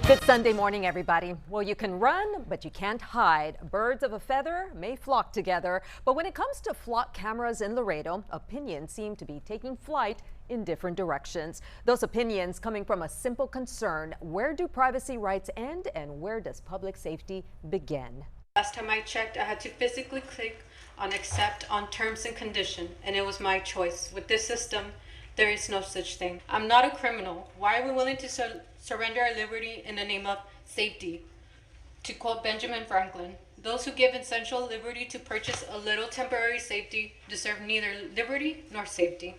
Good Sunday morning, everybody. Well, you can run, but you can't hide. Birds of a feather may flock together, but when it comes to flock cameras in Laredo, opinions seem to be taking flight in different directions. Those opinions coming from a simple concern: where do privacy rights end and where does public safety begin? Last time I checked, I had to physically click on accept on terms and condition, and it was my choice. With this system, there is no such thing. I'm not a criminal. Why are we willing to surrender our liberty in the name of safety? To quote Benjamin Franklin, those who give essential liberty to purchase a little temporary safety deserve neither liberty nor safety.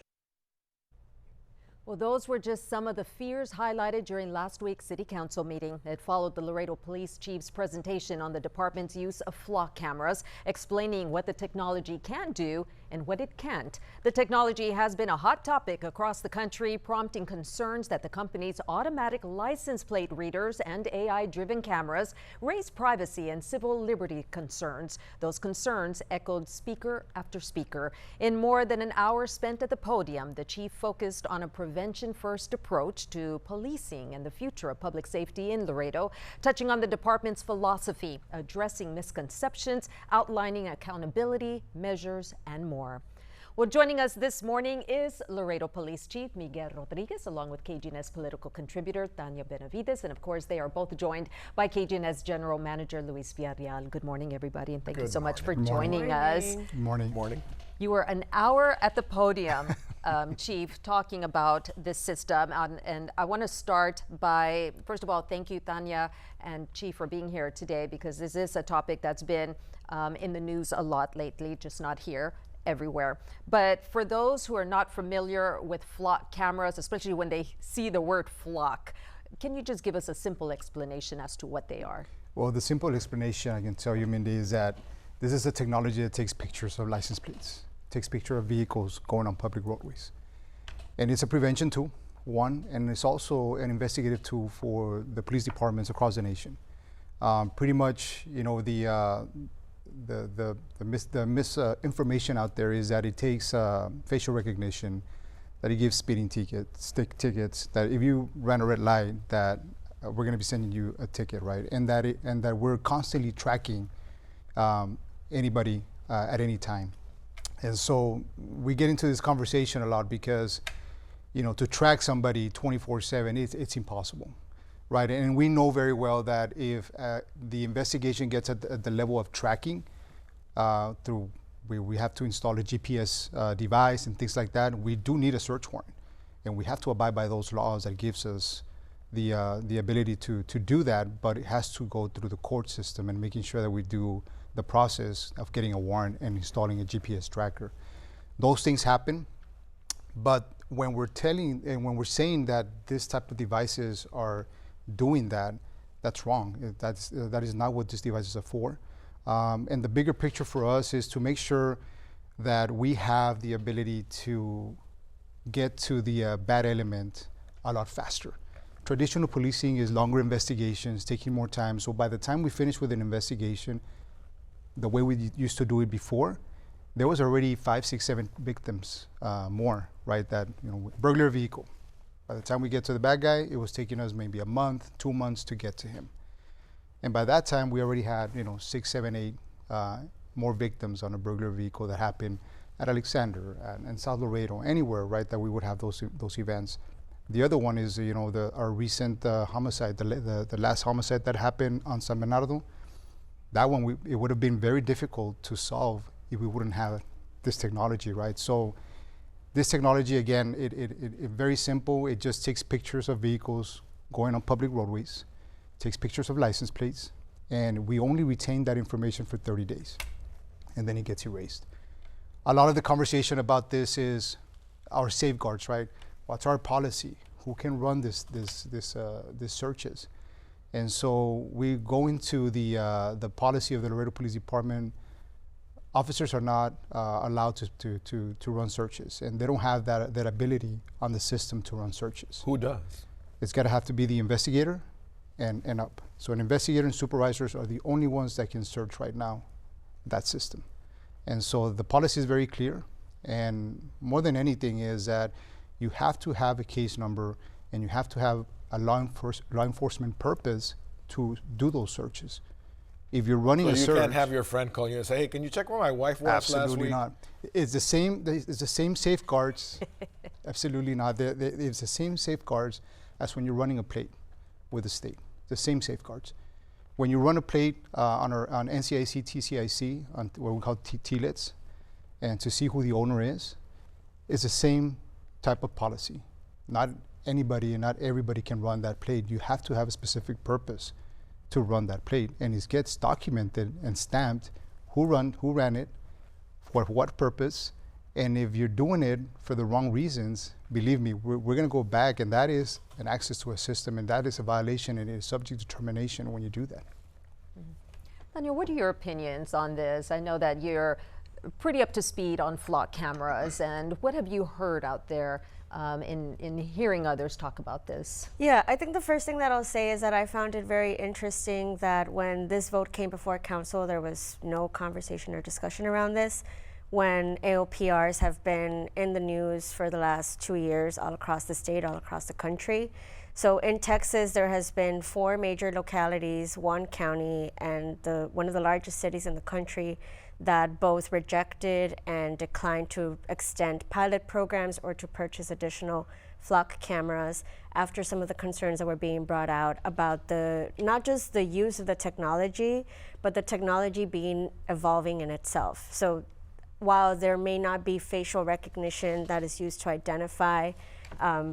Well, those were just some of the fears highlighted during last week's City Council meeting. It followed the Laredo Police Chief's presentation on the department's use of flock cameras, explaining what the technology can do and what it can't. The technology has been a hot topic across the country, prompting concerns that the company's automatic license plate readers and AI-driven cameras raise privacy and civil liberty concerns. Those concerns echoed speaker after speaker. In more than an hour spent at the podium, the chief focused on a prevention-first approach to policing and the future of public safety in Laredo, touching on the department's philosophy, addressing misconceptions, outlining accountability measures, and more. Well, joining us this morning is Laredo Police Chief Miguel Rodriguez, along with KGNS political contributor Tanya Benavides, and of course they are both joined by KGNS General Manager Luis Villarreal. Good morning, everybody, and thank you so much for joining us. Good morning. Morning. You were an hour at the podium, Chief, talking about this system, and I want to start by, first of all, thank you, Tanya and Chief, for being here today, because this is a topic that's been in the news a lot lately, just not here, everywhere. But for those who are not familiar with flock cameras, especially when they see the word flock, can you just give us a simple explanation as to what they are? Well, the simple explanation I can tell you, Mindy, is that this is a technology that takes pictures of license plates, takes picture of vehicles going on public roadways. And it's a prevention tool, one, and it's also an investigative tool for the police departments across the nation. Pretty much, you know, the misinformation out there is that it takes facial recognition, that it gives speeding tickets, that if you ran a red light, that we're going to be sending you a ticket, right? And that we're constantly tracking anybody at any time. And so we get into this conversation a lot because, you know, to track somebody 24/7, it's impossible. Right, and we know very well that if the investigation gets at the level of tracking, we have to install a GPS device and things like that. We do need a search warrant, and we have to abide by those laws that gives us the ability to do that. But it has to go through the court system and making sure that we do the process of getting a warrant and installing a GPS tracker. Those things happen, but when we're saying that this type of devices are doing that, that's wrong. That is not what these devices are for. And the bigger picture for us is to make sure that we have the ability to get to the bad element a lot faster. Traditional policing is longer investigations, taking more time. So by the time we finish with an investigation, the way we used to do it before, there was already 5, 6, 7 victims more, right? That, you know, burglar vehicle. By the time we get to the bad guy, it was taking us maybe a month, 2 months to get to him. And by that time, we already had, you know, 6, 7, 8 more victims on a burglar vehicle that happened at Alexander and South Laredo, anywhere, right, that we would have those events. The other one is, you know, our recent homicide, the last homicide that happened on San Bernardo. That one, it would have been very difficult to solve if we wouldn't have this technology, right? So this technology, again, it very simple. It just takes pictures of vehicles going on public roadways, takes pictures of license plates, and we only retain that information for 30 days, and then it gets erased. A lot of the conversation about this is our safeguards, right? What's our policy? Who can run these searches? And so we go into the policy of the Laredo Police Department. Officers are not allowed to run searches, and they don't have that ability on the system to run searches. Who does? It's got to have to be the investigator and up. So an investigator and supervisors are the only ones that can search right now that system. And so the policy is very clear, and more than anything is that you have to have a case number and you have to have a law enforcement purpose to do those searches. If you're running So a you search, can't have your friend call you and say, "Hey, can you check where my wife was last absolutely week?" not. It's the same. It's the same safeguards. Absolutely not. It's the same safeguards as when you're running a plate with the state. The same safeguards. When you run a plate on NCIC, TCIC, on what we call TLITs, and to see who the owner is, it's the same type of policy. Not anybody and not everybody can run that plate. You have to have a specific purpose to run that plate, and it gets documented and stamped who ran it, for what purpose, and if you're doing it for the wrong reasons, believe me, we're going to go back, and that is an access to a system, and that is a violation, and it is subject to termination when you do that. Daniel, what are your opinions on this? I know that you're pretty up to speed on flock cameras, and what have you heard out there in hearing others talk about this? Yeah, I think the first thing that I'll say is that I found it very interesting that when this vote came before council, there was no conversation or discussion around this. When AOPRs have been in the news for the last 2 years all across the state, all across the country. So in Texas, there has been 4 major localities, 1 county, and one of the largest cities in the country that both rejected and declined to extend pilot programs or to purchase additional flock cameras after some of the concerns that were being brought out about not just the use of the technology, but the technology being evolving in itself. So while there may not be facial recognition that is used to identify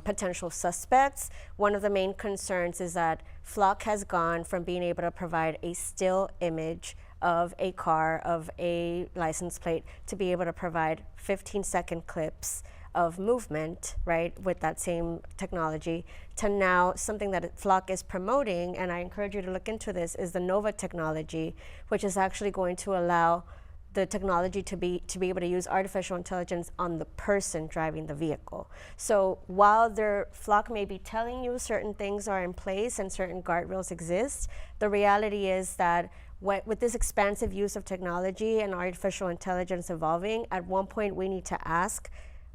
potential suspects, one of the main concerns is that flock has gone from being able to provide a still image of a car, of a license plate, to be able to provide 15-second clips of movement, right, with that same technology, to now something that flock is promoting, and I encourage you to look into this, is the Nova technology, which is actually going to allow the technology to be able to use artificial intelligence on the person driving the vehicle. So while their flock may be telling you certain things are in place and certain guardrails exist, the reality is that with this expansive use of technology and artificial intelligence evolving, at one point we need to ask,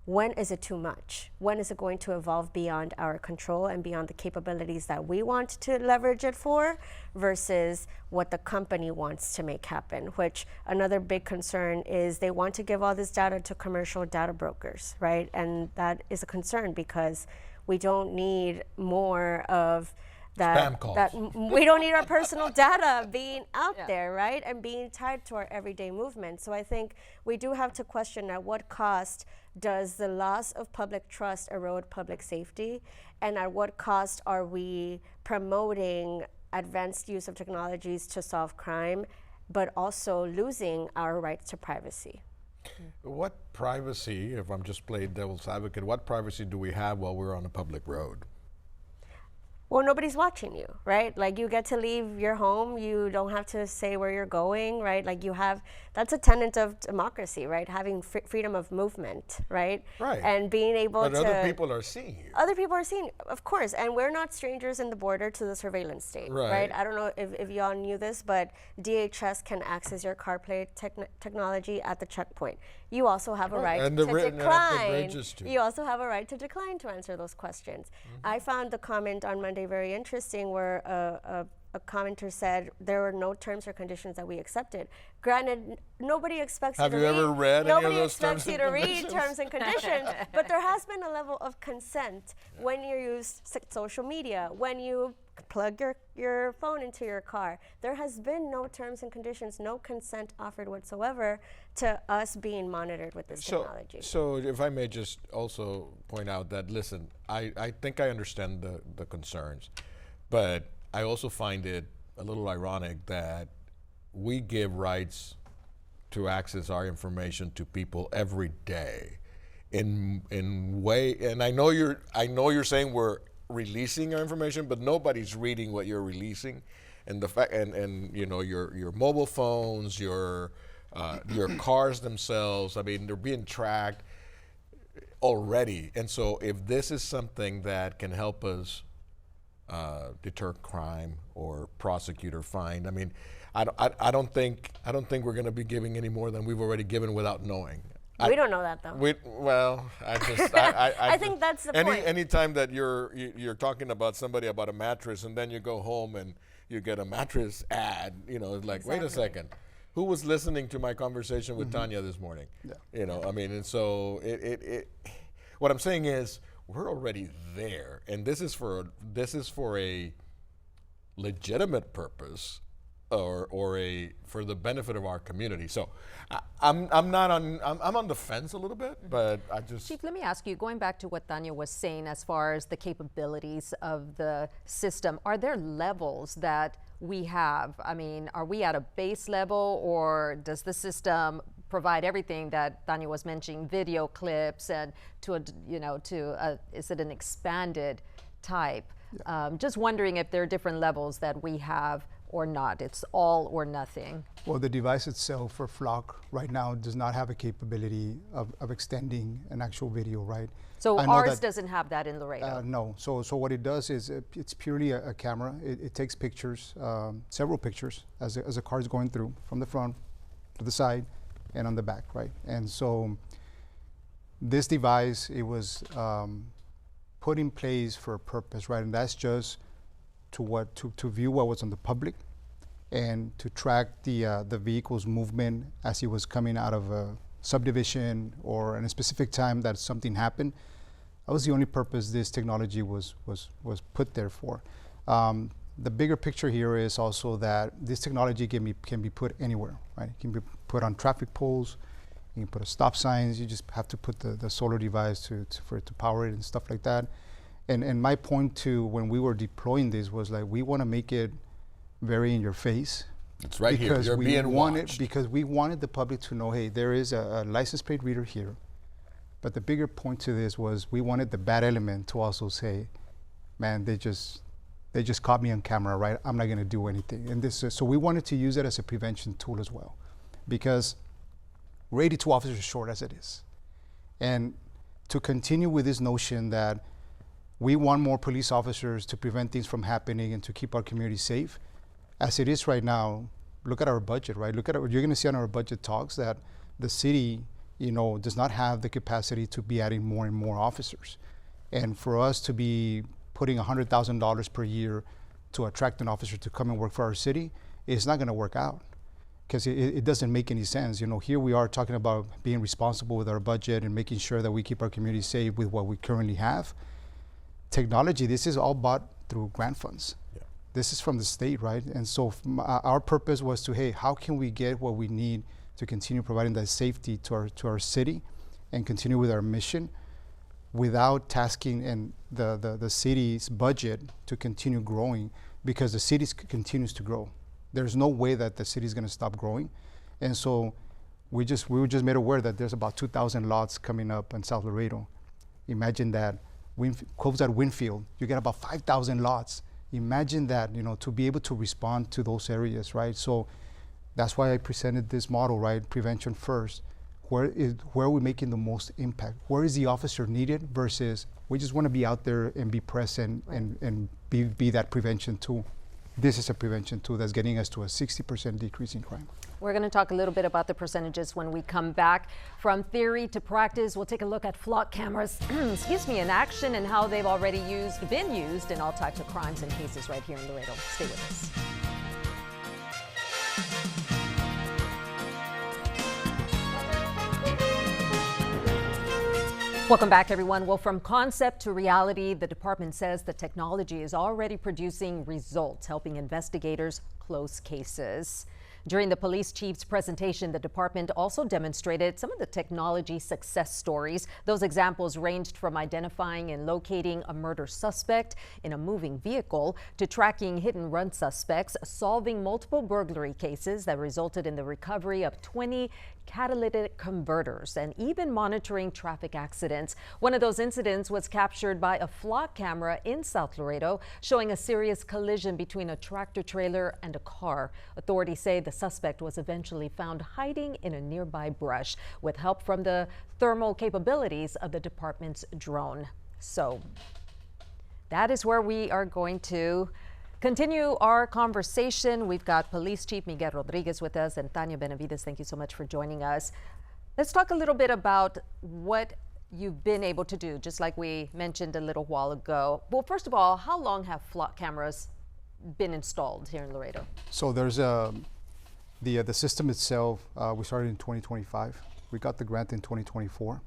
when is it too much? When is it going to evolve beyond our control and beyond the capabilities that we want to leverage it for versus what the company wants to make happen? Which another big concern is they want to give all this data to commercial data brokers, right? And that is a concern because we don't need more of that, we don't need our personal data being out there, right? And being tied to our everyday movement. So I think we do have to question at what cost does the loss of public trust erode public safety? And at what cost are we promoting advanced use of technologies to solve crime, but also losing our right to privacy? What privacy, if I'm just playing devil's advocate, what privacy do we have while we're on a public road? Well, nobody's watching you, right? Like, you get to leave your home. You don't have to say where you're going, right? Like, that's a tenet of democracy, right? Having freedom of movement, right? Right. And being able to. But other people are seeing you. Other people are seeing, of course. And we're not strangers in the border to the surveillance state, right? I don't know if y'all knew this, but DHS can access your CarPlay technology at the checkpoint. You also have a right to decline. You also have a right to decline to answer those questions. I found the comment on Monday very interesting where a commenter said there were no terms or conditions that we accepted. Granted, nobody expects you to read. Have you ever read any of those terms and conditions? Nobody expects you to read terms and conditions, but there has been a level of consent when you use social media, when you plug your phone into your car. There has been no terms and conditions, no consent offered whatsoever to us being monitored with this technology. So if I may just also point out that, listen, I think I understand the concerns, but I also find it a little ironic that we give rights to access our information to people every day in way, and I know you're saying we're releasing our information, but nobody's reading what you're releasing, and the fact, and you know, your mobile phones, your cars themselves. I mean, they're being tracked already, and so if this is something that can help us deter crime or prosecute or fine, I mean, I don't think we're going to be giving any more than we've already given without knowing. We don't know that though. I think that's the point. Anytime that you're talking about somebody about a mattress and then you go home and you get a mattress ad, it's like, wait a second, who was listening to my conversation with Tanya this morning? Yeah. And so what I'm saying is we're already there, and this is for a legitimate purpose. Or for the benefit of our community. So I'm on the fence a little bit, but I just. Chief, let me ask you, going back to what Tanya was saying as far as the capabilities of the system, are there levels that we have? I mean, are we at a base level, or does the system provide everything that Tanya was mentioning, video clips, and is it an expanded type? Yeah. Just wondering if there are different levels that we have or not. It's all or nothing. Well, the device itself for Flock right now does not have a capability of extending an actual video, right? So ours doesn't have that in Laredo? No. So what it does is it's purely a camera. It takes pictures, several pictures as a car is going through, from the front to the side and on the back, right? And so this device, it was put in place for a purpose, right? And that's just to view what was on the public and to track the vehicle's movement as he was coming out of a subdivision or in a specific time that something happened. That was the only purpose this technology was put there for. The bigger picture here is also that this technology can be put anywhere, right? It can be put on traffic poles, you can put a stop signs, you just have to put the solar device for it to power it and stuff like that. And my point to when we were deploying this was like, we want to make it very in your face. It's right here. You're being watched. Because we wanted the public to know, hey, there is a license plate reader here. But the bigger point to this was we wanted the bad element to also say, man, they just caught me on camera, right? I'm not going to do anything. And so we wanted to use it as a prevention tool as well, because we're 82 officers short as it is. And to continue with this notion that we want more police officers to prevent things from happening and to keep our community safe. As it is right now, look at our budget, right? You're going to see on our budget talks that the city, does not have the capacity to be adding more and more officers. And for us to be putting $100,000 per year to attract an officer to come and work for our city, it's not going to work out, because it doesn't make any sense. Here we are talking about being responsible with our budget and making sure that we keep our community safe with what we currently have. Technology, this is all bought through grant funds. Yeah. This is from the state, right? And so our purpose was to, hey, how can we get what we need to continue providing that safety to our city and continue with our mission without tasking and the city's budget to continue growing, because the city continues to grow. There's no way that the city is going to stop growing. And so we were just made aware that there's about 2,000 lots coming up in South Laredo. Imagine that. Close at Winfield, you get about 5,000 lots. Imagine that, to be able to respond to those areas, right? So that's why I presented this model, right? Prevention first. Where are we making the most impact? Where is the officer needed versus we just want to be out there and be present, right, and be that prevention tool. This is a prevention tool that's getting us to a 60% decrease in crime. We're going to talk a little bit about the percentages when we come back. From theory to practice, we'll take a look at flock cameras in action and how they've already been used in all types of crimes and cases right here in Laredo. Stay with us. Welcome back, everyone. Well, from concept to reality, the department says the technology is already producing results, helping investigators close cases. During the police chief's presentation, the department also demonstrated some of the technology success stories. Those examples ranged from identifying and locating a murder suspect in a moving vehicle to tracking hit-and-run suspects, solving multiple burglary cases that resulted in the recovery of 20 catalytic converters, and even monitoring traffic accidents. One of those incidents was captured by a flock camera in South Laredo, showing a serious collision between a tractor trailer and a car. Authorities say the suspect was eventually found hiding in a nearby brush with help from the thermal capabilities of the department's drone. So that is where we are going to continue our conversation. We've got Police Chief Miguel Rodriguez with us and Tanya Benavides. Thank you so much for joining us. Let's talk a little bit about what you've been able to do, just like we mentioned a little while ago. Well, first of all, how long have flock cameras been installed here in Laredo? So there's the system itself, we started in 2025. We got the grant in 2024.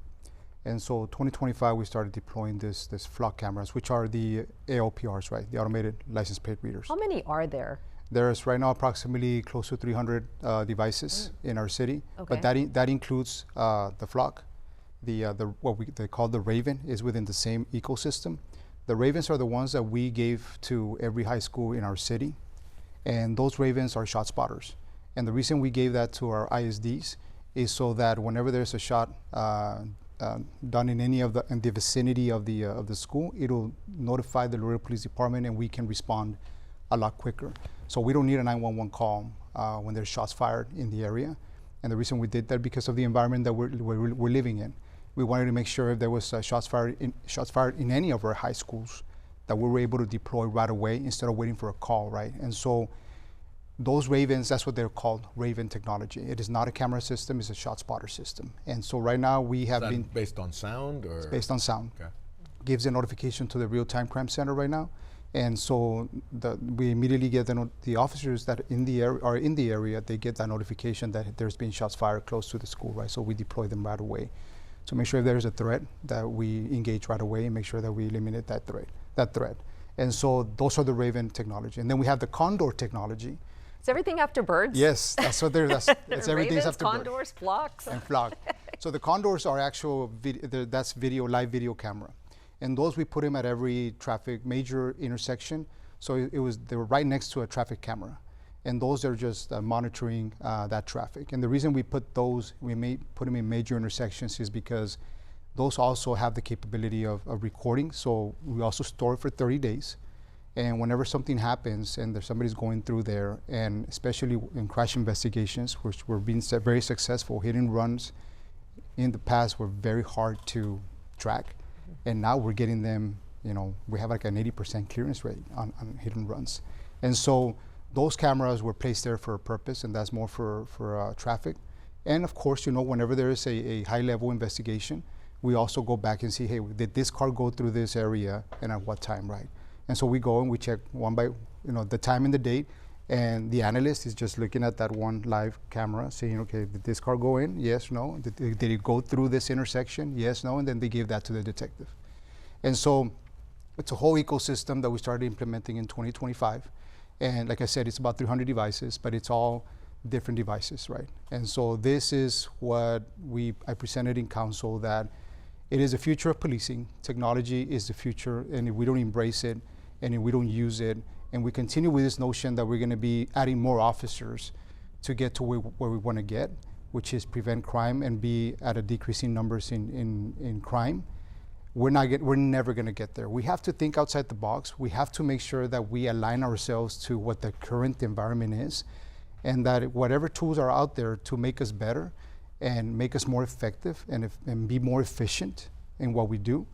And so 2025, we started deploying this flock cameras, which are the ALPRs, right? The automated license plate readers. How many are there? There's right now approximately close to 300 devices in our city, Okay. but that includes the flock. They call the Raven is within the same ecosystem. The Ravens are the ones that we gave to every high school in our city, and those Ravens are shot spotters. And the reason we gave that to our ISDs is so that whenever there's a shot done in the vicinity of the school, it'll notify the Laredo Police Department, and we can respond a lot quicker. So we don't need a 911 call when there's shots fired in the area. And the reason we did that because of the environment that we're living in. We wanted to make sure if there was shots fired in any of our high schools, that we were able to deploy right away instead of waiting for a call, right? And so those Ravens, that's what they're called, Raven technology. It is not a camera system, it's a shot spotter system. And so right now we have been based on sound, or? It's based on sound. Okay. Gives a notification to the real-time crime center right now. And so we immediately get the officers that are in the area, they get that notification that there's been shots fired close to the school, right? So we deploy them right away. So make sure if there's a threat that we engage right away and make sure that we eliminate that threat. And so those are the Raven technology. And then we have the Condor technology. Is everything after birds? Yes, that's what it's everything's Ravens, after birds. condors, flocks. And flock. So the Condors are that's live video camera. And those we put them at every major intersection. So they were right next to a traffic camera. And those are just monitoring that traffic. And the reason we put those, put them in major intersections is because those also have the capability of recording. So we also store it for 30 days. And whenever something happens and there's somebody's going through there, and especially in crash investigations, which were being very successful, hit and runs in the past were very hard to track. And now we're getting them, we have like an 80% clearance rate on hit and runs. And so those cameras were placed there for a purpose, and that's more for traffic. And of course, whenever there is a high level investigation, we also go back and see, hey, did this car go through this area and at what time, right? And so we go and we check one by, the time and the date, and the analyst is just looking at that one live camera saying, okay, did this car go in? Yes, no. Did it go through this intersection? Yes, no. And then they give that to the detective. And so it's a whole ecosystem that we started implementing in 2025. And like I said, it's about 300 devices, but it's all different devices, right? And so this is what I presented in council, that it is the future of policing. Technology is the future, and if we don't embrace it, and if we don't use it, and we continue with this notion that we're going to be adding more officers to get to where we want to get, which is prevent crime and be at a decreasing numbers in crime, we're never going to get there. We have to think outside the box. We have to make sure that we align ourselves to what the current environment is, and that whatever tools are out there to make us better and make us more effective and be more efficient in what we do,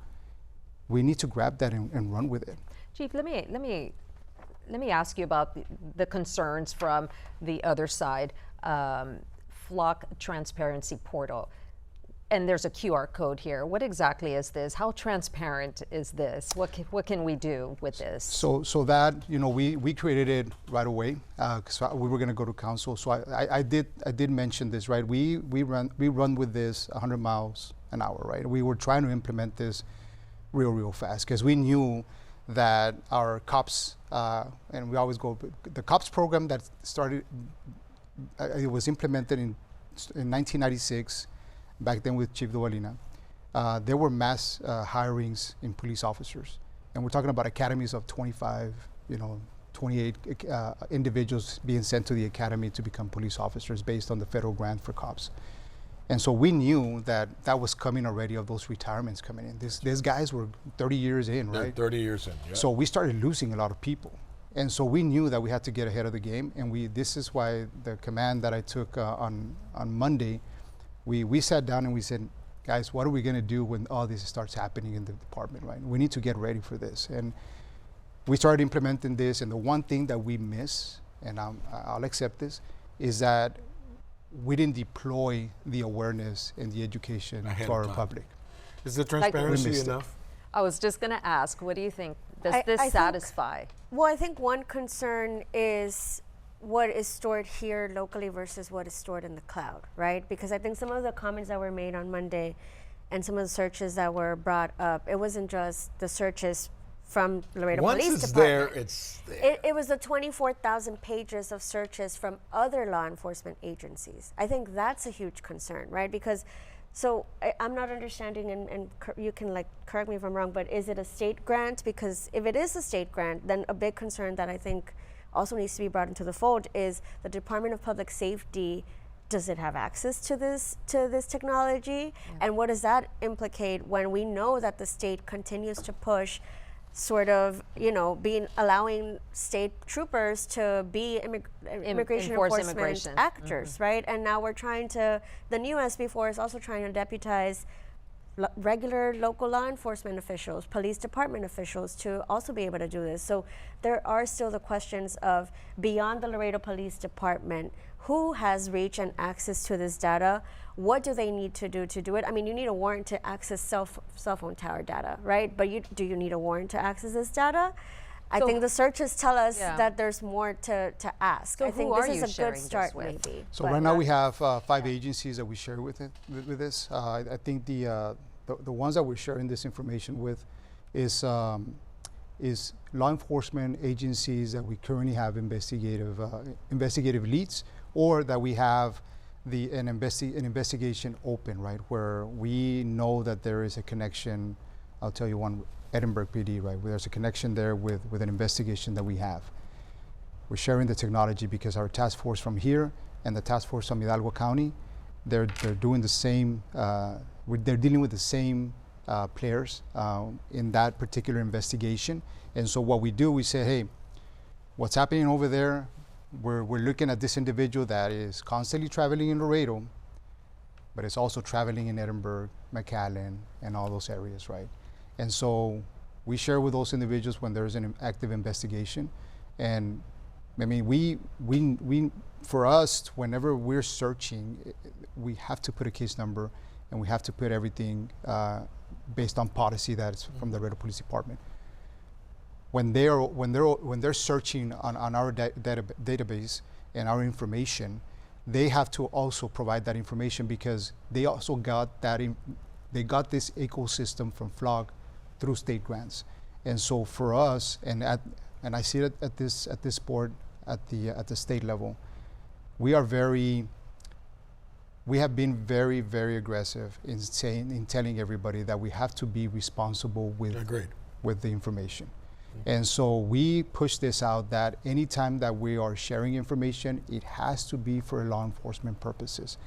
we need to grab that and run with it. Chief, let me ask you about the concerns from the other side. Flock transparency portal. And there's a QR code here. What exactly is this? How transparent is this? What can we do with this? So that, we created it right away because we were going to go to council. So I did mention this, right? We run with this 100 miles an hour, right? We were trying to implement this real fast because we knew that our cops, and we always go, the cops program that started, it was implemented in 1996. Back then with Chief Duvalina, there were mass hirings in police officers. And we're talking about academies of 25, 28 individuals being sent to the academy to become police officers based on the federal grant for cops. And so we knew that was coming already, of those retirements coming in. These guys were 30 years in, right? 30 years in, yeah. So we started losing a lot of people. And so we knew that we had to get ahead of the game. And this is why the command that I took on Monday, we sat down and we said, guys, what are we going to do when all this starts happening in the department, right? We need to get ready for this. And we started implementing this. And the one thing that we miss, and I'll accept this, is that we didn't deploy the awareness and the education Ahead to of our time. public. Is the We transparency missed it. enough? I was just going to ask, what do you think? Does I this think- satisfy? Well, I think one concern is what is stored here locally versus what is stored in the cloud, right? Because I think some of the comments that were made on Monday and some of the searches that were brought up, it wasn't just the searches from Laredo Once Police it's Department. there, it's there. It was the 24,000 pages of searches from other law enforcement agencies. I think that's a huge concern, right? Because, so I'm not understanding, and you can like correct me if I'm wrong, but is it a state grant? Because if it is a state grant, then a big concern that I think also needs to be brought into the fold is the Department of Public Safety. Does it have access to this technology? And what does that implicate when we know that the state continues to push sort of, allowing state troopers to be immigration enforce enforcement immigration. actors, right? And now we're the new SB4 is also trying to deputize regular local law enforcement officials, police department officials to also be able to do this. So there are still the questions of beyond the Laredo Police Department, who has reach and access to this data? What do they need to do it? I mean, you need a warrant to access cell phone tower data, right? But do you need a warrant to access this data? I think the searches tell us that there's more to ask. So I think who are this you is a sharing good this start, with? maybe. So but right now not- we have 5 agencies that we share with this. I think the ones that we're sharing this information with is law enforcement agencies that we currently have investigative leads, or that we have an investigation open, right, where we know that there is a connection. I'll tell you one, Edinburgh PD, right, where there's a connection there with an investigation that we have. We're sharing the technology because our task force from here and the task force from Hidalgo County, they're doing the same. They're dealing with the same players in that particular investigation. And so what we do, we say, hey, what's happening over there? We're looking at this individual that is constantly traveling in Laredo, but is also traveling in Edinburgh, McAllen, and all those areas, right? And so we share with those individuals when there's an active investigation. And I mean, we for us, whenever we're searching, we have to put a case number, and we have to put everything based on policy that's from the Laredo Police Department. When they're searching on our database and our information, they have to also provide that information because they also got they got this ecosystem from FLOG through state grants. And so for us, and I see it at this board at the state level, we have been very, very aggressive in telling everybody that we have to be responsible with the information. And so we push this out that anytime that we are sharing information, it has to be for law enforcement purposes.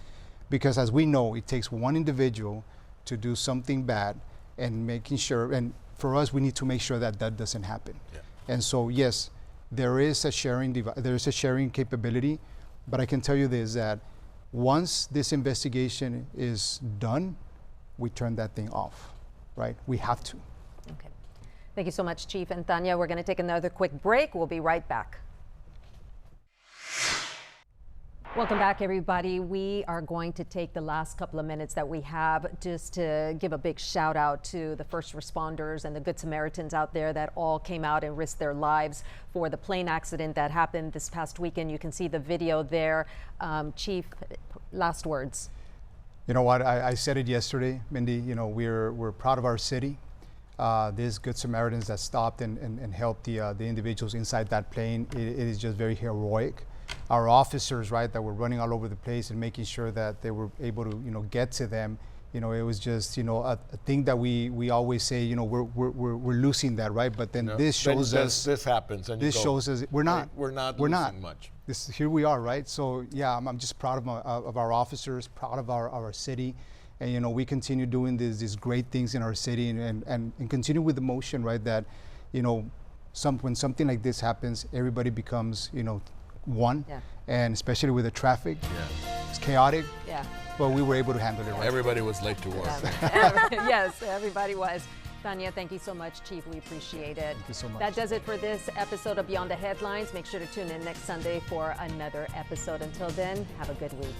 Because as we know, it takes one individual to do something bad, and making sure, and for us, we need to make sure that that doesn't happen. Yeah. And so yes, there is a sharing capability, but I can tell you this, that once this investigation is done, we turn that thing off, right? We have to. Okay. Thank you so much, Chief. And Tanya, we're going to take another quick break. We'll be right back. Welcome back, everybody. We are going to take the last couple of minutes that we have just to give a big shout out to the first responders and the Good Samaritans out there that all came out and risked their lives for the plane accident that happened this past weekend. You can see the video there. Chief, last words. You know what, I said it yesterday, Mindy, you know, we're proud of our city. These Good Samaritans that stopped and helped the individuals inside that plane, it is just very heroic. Our officers, right, that were running all over the place and making sure that they were able to, get to them. It was just, a thing that we always say, we're losing that, right? But then this shows us this happens, and this shows us we're not losing much. Here we are, right? So yeah, I'm just proud of our officers, proud of our city. And we continue doing these great things in our city, and continue with the motion, right? That when something like this happens, everybody becomes one, and especially with the traffic, it's chaotic. Yeah. But we were able to handle it right. Everybody was late to work. Yes, everybody was. Tanya, thank you so much, Chief. We appreciate it. Thank you so much. That does it for this episode of Beyond the Headlines. Make sure to tune in next Sunday for another episode. Until then, have a good week.